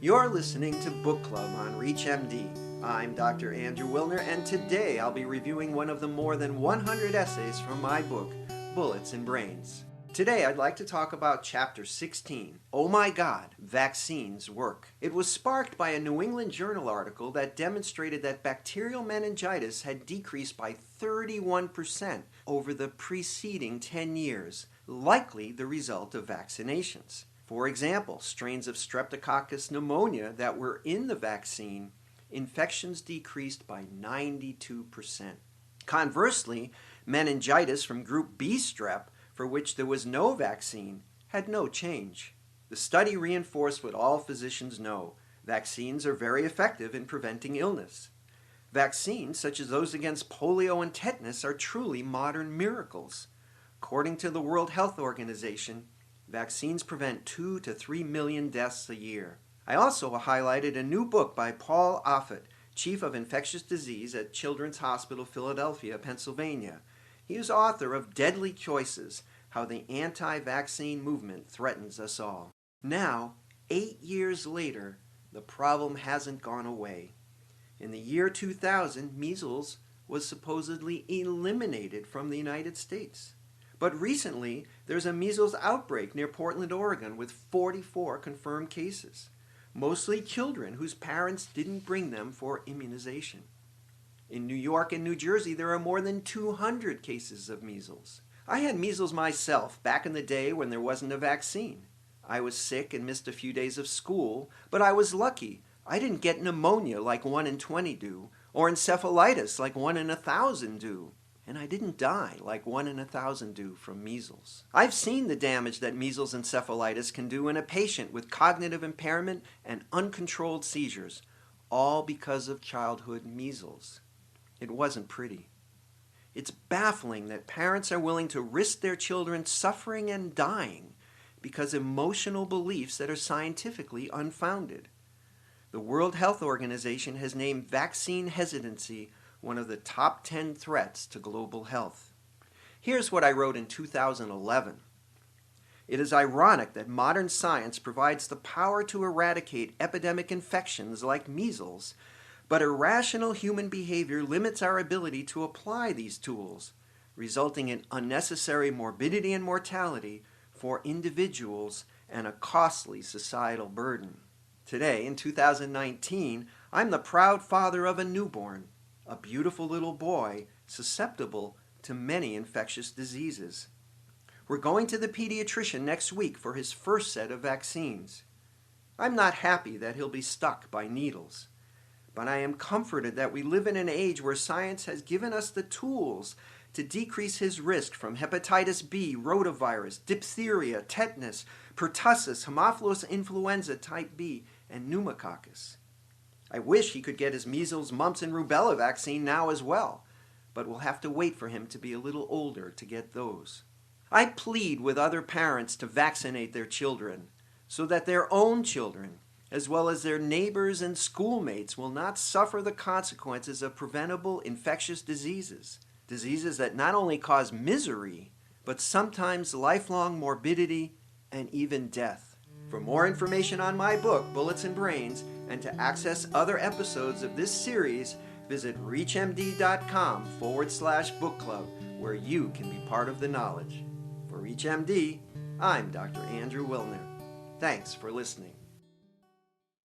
You're listening to Book Club on ReachMD. I'm Dr. Andrew Wilner, and today I'll be reviewing one of the more than 100 essays from my book, Bullets and Brains. Today I'd like to talk about Chapter 16, Oh My God, Vaccines Work. It was sparked by a New England Journal article that demonstrated that bacterial meningitis had decreased by 31% over the preceding 10 years, likely the result of vaccinations. For example, strains of Streptococcus pneumonia that were in the vaccine, infections decreased by 92%. Conversely, meningitis from group B strep, for which there was no vaccine, had no change. The study reinforced what all physicians know: vaccines are very effective in preventing illness. Vaccines, such as those against polio and tetanus, are truly modern miracles. According to the World Health Organization, vaccines prevent 2 to 3 million deaths a year. I also highlighted a new book by Paul Offit, Chief of Infectious Disease at Children's Hospital, Philadelphia, Pennsylvania. He is author of Deadly Choices: How the Anti-Vaccine Movement Threatens Us All. Now, 8 years later, the problem hasn't gone away. In the year 2000, measles was supposedly eliminated from the United States. But recently, there's a measles outbreak near Portland, Oregon, with 44 confirmed cases, mostly children whose parents didn't bring them for immunization. In New York and New Jersey, there are more than 200 cases of measles. I had measles myself back in the day when there wasn't a vaccine. I was sick and missed a few days of school, but I was lucky. I didn't get pneumonia like 1 in 20 do, or encephalitis like 1 in 1,000 do. And I didn't die like 1 in 1,000 do from measles. I've seen the damage that measles encephalitis can do in a patient with cognitive impairment and uncontrolled seizures, all because of childhood measles. It wasn't pretty. It's baffling that parents are willing to risk their children suffering and dying because of emotional beliefs that are scientifically unfounded. The World Health Organization has named vaccine hesitancy one of the top 10 threats to global health. Here's what I wrote in 2011. It is ironic that modern science provides the power to eradicate epidemic infections like measles, but irrational human behavior limits our ability to apply these tools, resulting in unnecessary morbidity and mortality for individuals and a costly societal burden. Today, in 2019, I'm the proud father of a newborn, a beautiful little boy susceptible to many infectious diseases. We're going to the pediatrician next week for his first set of vaccines. I'm not happy that he'll be stuck by needles, but I am comforted that we live in an age where science has given us the tools to decrease his risk from hepatitis B, rotavirus, diphtheria, tetanus, pertussis, Haemophilus influenza type B, and pneumococcus. I wish he could get his measles, mumps, and rubella vaccine now as well, but we'll have to wait for him to be a little older to get those. I plead with other parents to vaccinate their children so that their own children, as well as their neighbors and schoolmates, will not suffer the consequences of preventable infectious diseases that not only cause misery, but sometimes lifelong morbidity and even death. For more information on my book, Bullets and Brains, and to access other episodes of this series, visit reachmd.com/book club, where you can be part of the knowledge. For ReachMD, I'm Dr. Andrew Wilner. Thanks for listening.